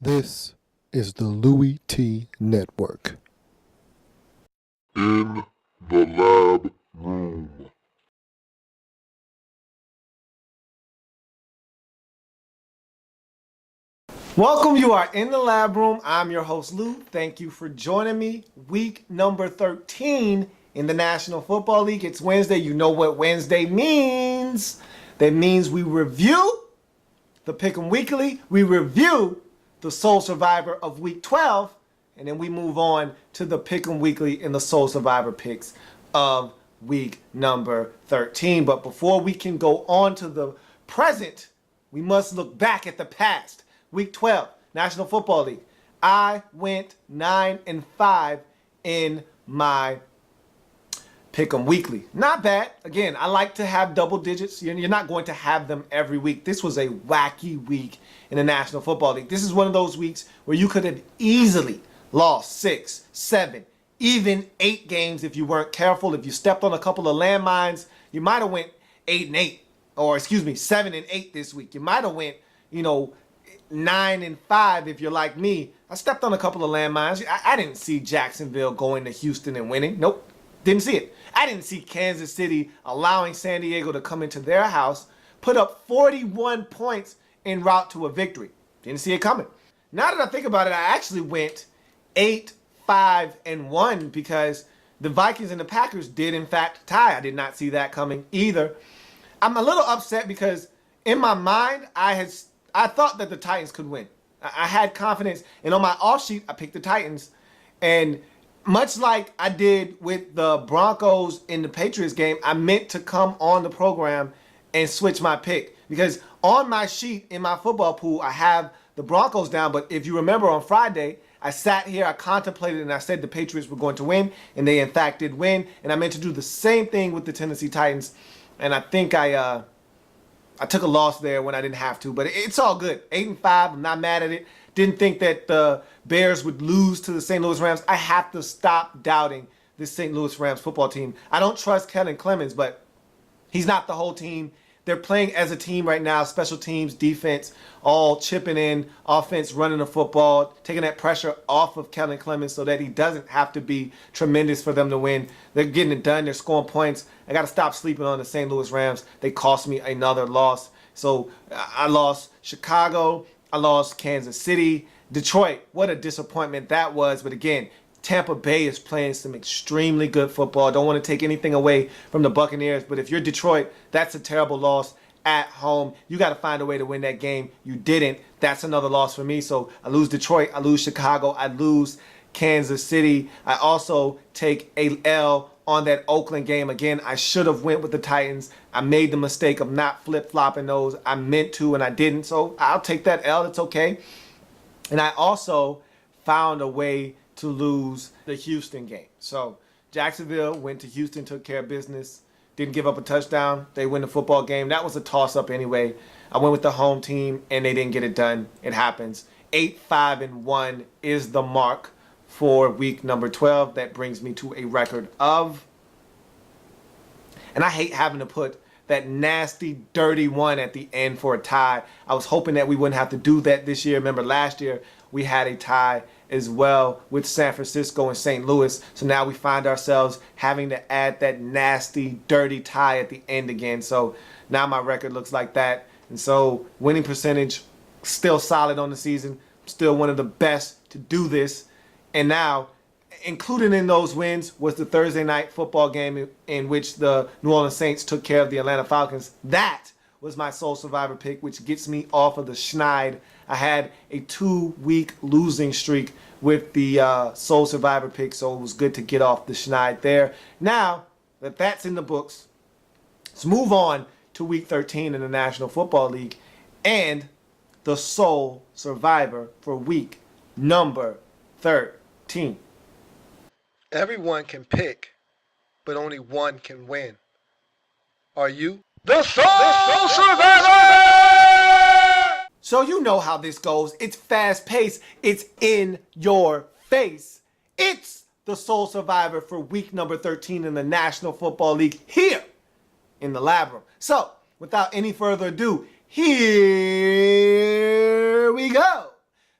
This is the Louie T Network. In the lab room. Welcome, you are in the lab room. I'm your host, Lou. Thank you for joining me. Week number 13 in the National Football League. It's Wednesday. You know what Wednesday means. That means we review the Pick'em Weekly. We review the Sole Survivor of Week 12. And then we move on to the Pick'em Weekly and the Sole Survivor picks of week number 13. But before we can go on to the present, we must look back at the past. Week 12, National Football League. I went 9-5 in my Pick'em Weekly. Not bad. Again, I like to have double digits. You're not going to have them every week. This was a wacky week in the National Football League. This is one of those weeks where you could have easily lost 6, 7, even 8 games if you weren't careful. If you stepped on a couple of landmines, you might have went 8-8, or 7-8 this week. You might have went, 9-5 if you're like me. I stepped on a couple of landmines. I didn't see Jacksonville going to Houston and winning. Nope, didn't see it. I didn't see Kansas City allowing San Diego to come into their house, put up 41 points en route to a victory. Didn't see it coming. Now that I think about it, I actually went 8-5-1 because the Vikings and the Packers did in fact tie. I did not see that coming either. I'm a little upset because in my mind, I thought that the Titans could win. I had confidence, and on my off sheet, I picked the Titans. And much like I did with the Broncos in the Patriots game, I meant to come on the program and switch my pick. Because on my sheet in my football pool, I have the Broncos down. But if you remember on Friday, I sat here, I contemplated, and I said the Patriots were going to win. And they, in fact, did win. And I meant to do the same thing with the Tennessee Titans. And I think I took a loss there when I didn't have to, but it's all good. 8-5, I'm not mad at it. Didn't think that the Bears would lose to the St. Louis Rams. I have to stop doubting this St. Louis Rams football team. I don't trust Kellen Clemens, but he's not the whole team. They're playing as a team right now, special teams, defense, all chipping in, offense, running the football, taking that pressure off of Kellen Clemens so that he doesn't have to be tremendous for them to win. They're getting it done. They're scoring points. I got to stop sleeping on the St. Louis Rams. They cost me another loss. So I lost Chicago. I lost Kansas City. Detroit, what a disappointment that was. But again, Tampa Bay is playing some extremely good football. Don't want to take anything away from the Buccaneers, but if you're Detroit, that's a terrible loss at home. You got to find a way to win that game. You didn't. That's another loss for me. So I lose Detroit, I lose Chicago, I lose Kansas City. I also take a L on that Oakland game. Again, I should have went with the Titans. I made the mistake of not flip-flopping those. I meant to and I didn't. So I'll take that L. It's okay. And I also found a way to lose the Houston game. So Jacksonville went to Houston, took care of business, didn't give up a touchdown. They win the football game. That was a toss-up anyway. I went with the home team, and they didn't get it done. It happens. 8-5-1 is the mark for week number 12. That brings me to a record of, and I hate having to put that nasty, dirty one at the end for a tie. I was hoping that we wouldn't have to do that this year. Remember, last year we had a tie as well with San Francisco and St. Louis. So now we find ourselves having to add that nasty, dirty tie at the end again. So now my record looks like that. And so winning percentage, still solid on the season. Still one of the best to do this. And now, included in those wins was the Thursday night football game in which the New Orleans Saints took care of the Atlanta Falcons. That was my sole survivor pick, which gets me off of the schneid. I had a 2-week losing streak with the sole survivor pick, so it was good to get off the schneid there. Now that that's in the books, let's move on to week 13 in the National Football League and the sole survivor for week number 13. Everyone can pick, but only one can win. Are you the sole survivor? So you know how this goes. It's fast-paced. It's in your face. It's the sole survivor for week number 13 in the National Football League here in the lab room. So without any further ado, here we go.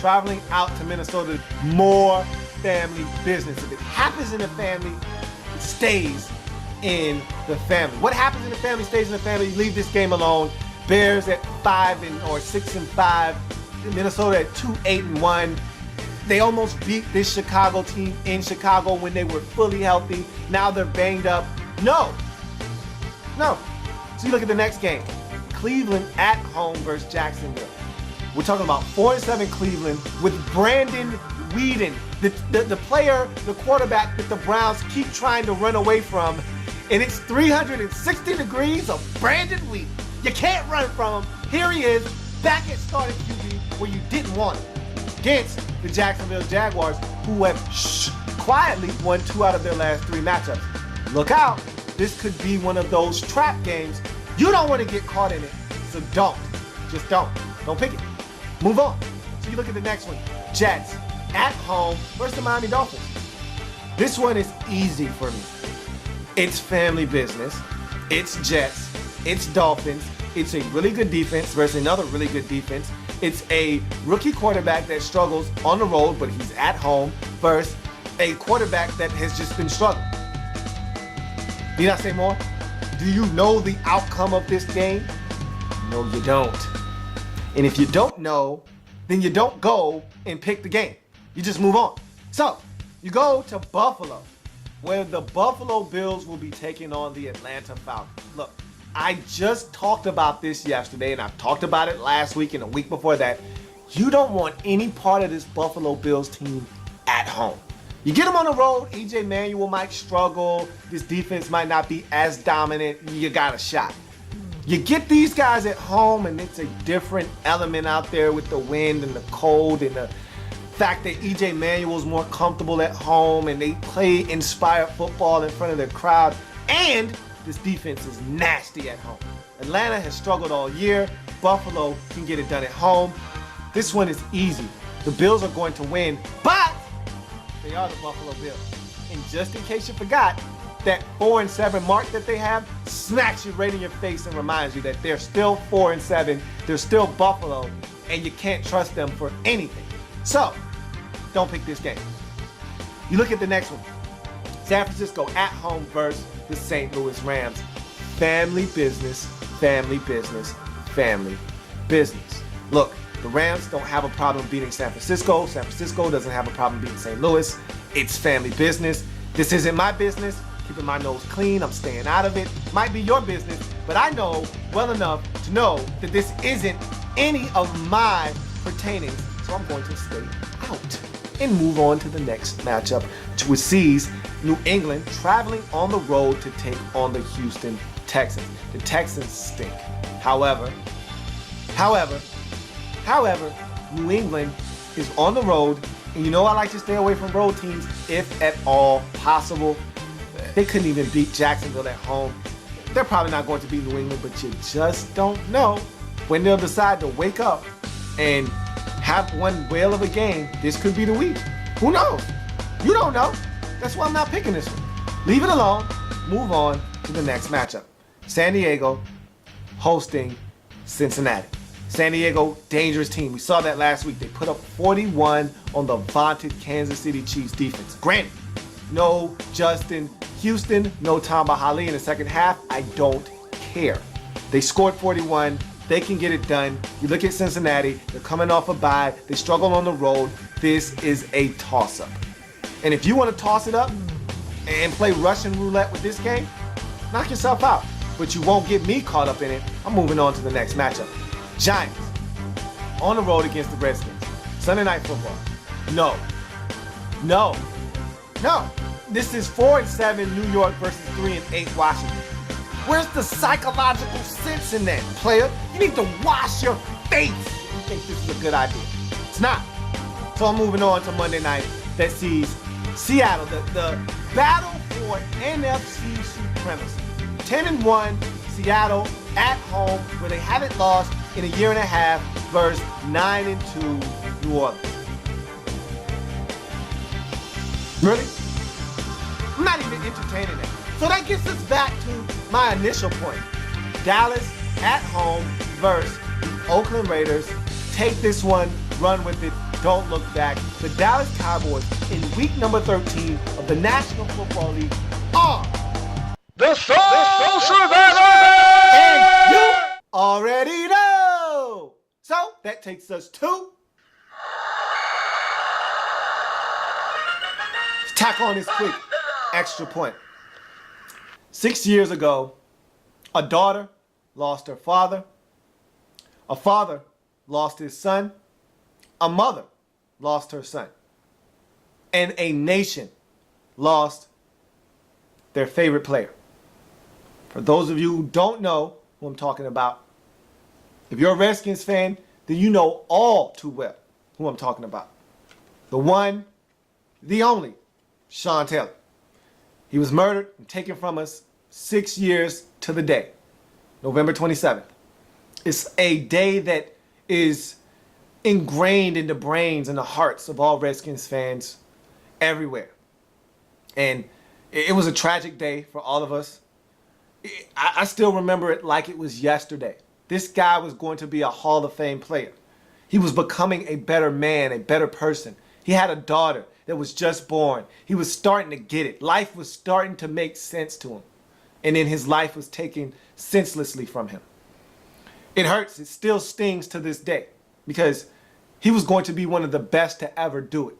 traveling out to Minnesota. More family business. If it happens in the family, it stays in the family. What happens in the family stays in the family. You leave this game alone. Bears at 6-5. Minnesota at 2-8-1. They almost beat this Chicago team in Chicago when they were fully healthy. Now they're banged up. No. So you look at the next game. Cleveland at home versus Jacksonville. We're talking about 4-7 Cleveland with Brandon Weeden, the player, the quarterback that the Browns keep trying to run away from. And it's 360 degrees of Brandon Weeden. You can't run from him. Here he is, back at starting QB where you didn't want him. Against the Jacksonville Jaguars, who have quietly won 2 out of their last 3 matchups. Look out. This could be one of those trap games. You don't want to get caught in it, so don't. Just don't. Don't pick it. Move on. So you look at the next one. Jets at home versus the Miami Dolphins. This one is easy for me. It's family business. It's Jets. It's Dolphins. It's a really good defense versus another really good defense. It's a rookie quarterback that struggles on the road, but he's at home versus a quarterback that has just been struggling. Need I say more? Do you know the outcome of this game? No, you don't. And if you don't know, then you don't go and pick the game. You just move on. So, you go to Buffalo, where the Buffalo Bills will be taking on the Atlanta Falcons. Look, I just talked about this yesterday, and I've talked about it last week and a week before that. You don't want any part of this Buffalo Bills team at home. You get them on the road, E.J. Manuel might struggle. This defense might not be as dominant. You got a shot. You get these guys at home, and it's a different element out there with the wind and the cold and the fact that E.J. Manuel's more comfortable at home and they play inspired football in front of their crowd. And this defense is nasty at home. Atlanta has struggled all year. Buffalo can get it done at home. This one is easy. The Bills are going to win, but they are the Buffalo Bills. And just in case you forgot, that 4-7 mark that they have smacks you right in your face and reminds you that they're still 4-7, they're still Buffalo, and you can't trust them for anything. So, don't pick this game. You look at the next one. San Francisco at home versus the St. Louis Rams. Family business, family business, family business. Look, the Rams don't have a problem beating San Francisco. San Francisco doesn't have a problem beating St. Louis. It's family business. This isn't my business. Keeping my nose clean, I'm staying out of it. Might be your business, but I know well enough to know that this isn't any of my pertainings, so I'm going to stay out and move on to the next matchup, which sees New England traveling on the road to take on the Houston Texans. The Texans stink. However, New England is on the road, and you know I like to stay away from road teams if at all possible. They couldn't even beat Jacksonville at home. They're probably not going to beat New England, but you just don't know when they'll decide to wake up and have one whale of a game. This could be the week. Who knows? You don't know. That's why I'm not picking this one. Leave it alone. Move on to the next matchup. San Diego hosting Cincinnati. San Diego, dangerous team. We saw that last week. They put up 41 on the vaunted Kansas City Chiefs defense. Granted, no Justin Houston, no Tamba Hali in the second half. I don't care. They scored 41. They can get it done. You look at Cincinnati. They're coming off a bye. They struggle on the road. This is a toss-up. And if you want to toss it up and play Russian roulette with this game, knock yourself out. But you won't get me caught up in it. I'm moving on to the next matchup. Giants on the road against the Redskins. Sunday Night Football. No. This is 4-7 New York versus 3-8 Washington. Where's the psychological sense in that, player? You need to wash your face. You think this is a good idea? It's not. So I'm moving on to Monday night that sees Seattle, the battle for NFC supremacy. 10-1 Seattle at home where they haven't lost in a year and a half versus 9-2 New Orleans. Really? I'm not even entertaining that. So that gets us back to my initial point. Dallas at home versus the Oakland Raiders. Take this one, run with it. don't look back. The Dallas Cowboys in week number 13 of the National Football League are the Soul Survivor! And you already know. So that takes us to let's tack on this quick extra point. 6 years ago, a daughter lost her father. A father lost his son. A mother lost her son. And a nation lost their favorite player. For those of you who don't know who I'm talking about, if you're a Redskins fan, then you know all too well who I'm talking about. The one, the only, Sean Taylor. He was murdered and taken from us 6 years to the day, November 27th. It's a day that is ingrained in the brains and the hearts of all Redskins fans everywhere. And it was a tragic day for all of us. I still remember it like it was yesterday. This guy was going to be a Hall of Fame player. He was becoming a better man, a better person. He had a daughter that was just born. He was starting to get it. Life was starting to make sense to him. And then his life was taken senselessly from him. It hurts. It still stings to this day because he was going to be one of the best to ever do it.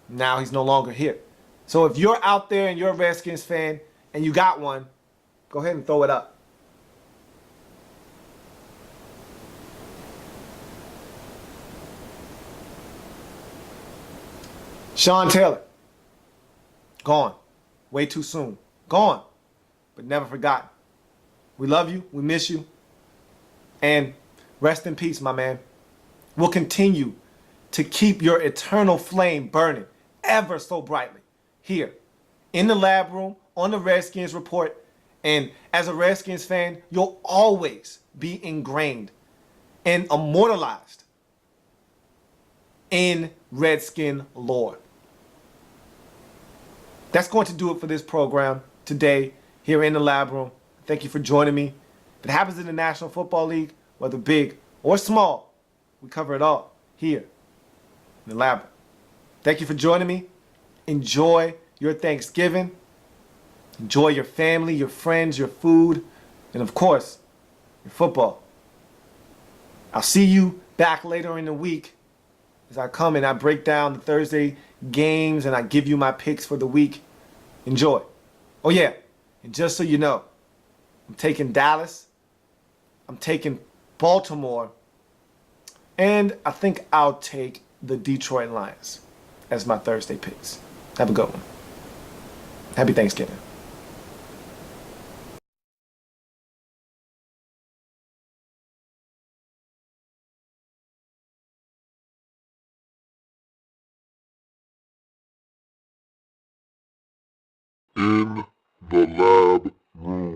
Now he's no longer here. So if you're out there and you're a Redskins fan and you got one, go ahead and throw it up. Sean Taylor, gone. Way too soon. Gone, but never forgotten. We love you. We miss you. And rest in peace, my man. We'll continue to keep your eternal flame burning ever so brightly here in the lab room on the Redskins Report. And as a Redskins fan, you'll always be ingrained and immortalized in Redskin lore. That's going to do it for this program today here in the lab room. Thank you for joining me. If it happens in the National Football League, whether big or small, we cover it all here in the lab room. Thank you for joining me. Enjoy your Thanksgiving. Enjoy your family, your friends, your food, and of course, your football. I'll see you back later in the week as I come and I break down the Thursday games and I give you my picks for the week. Enjoy. Oh yeah, and just so you know, I'm taking Dallas, I'm taking Baltimore, and I think I'll take the Detroit Lions as my Thursday picks. Have a good one. Happy Thanksgiving. In the lab room.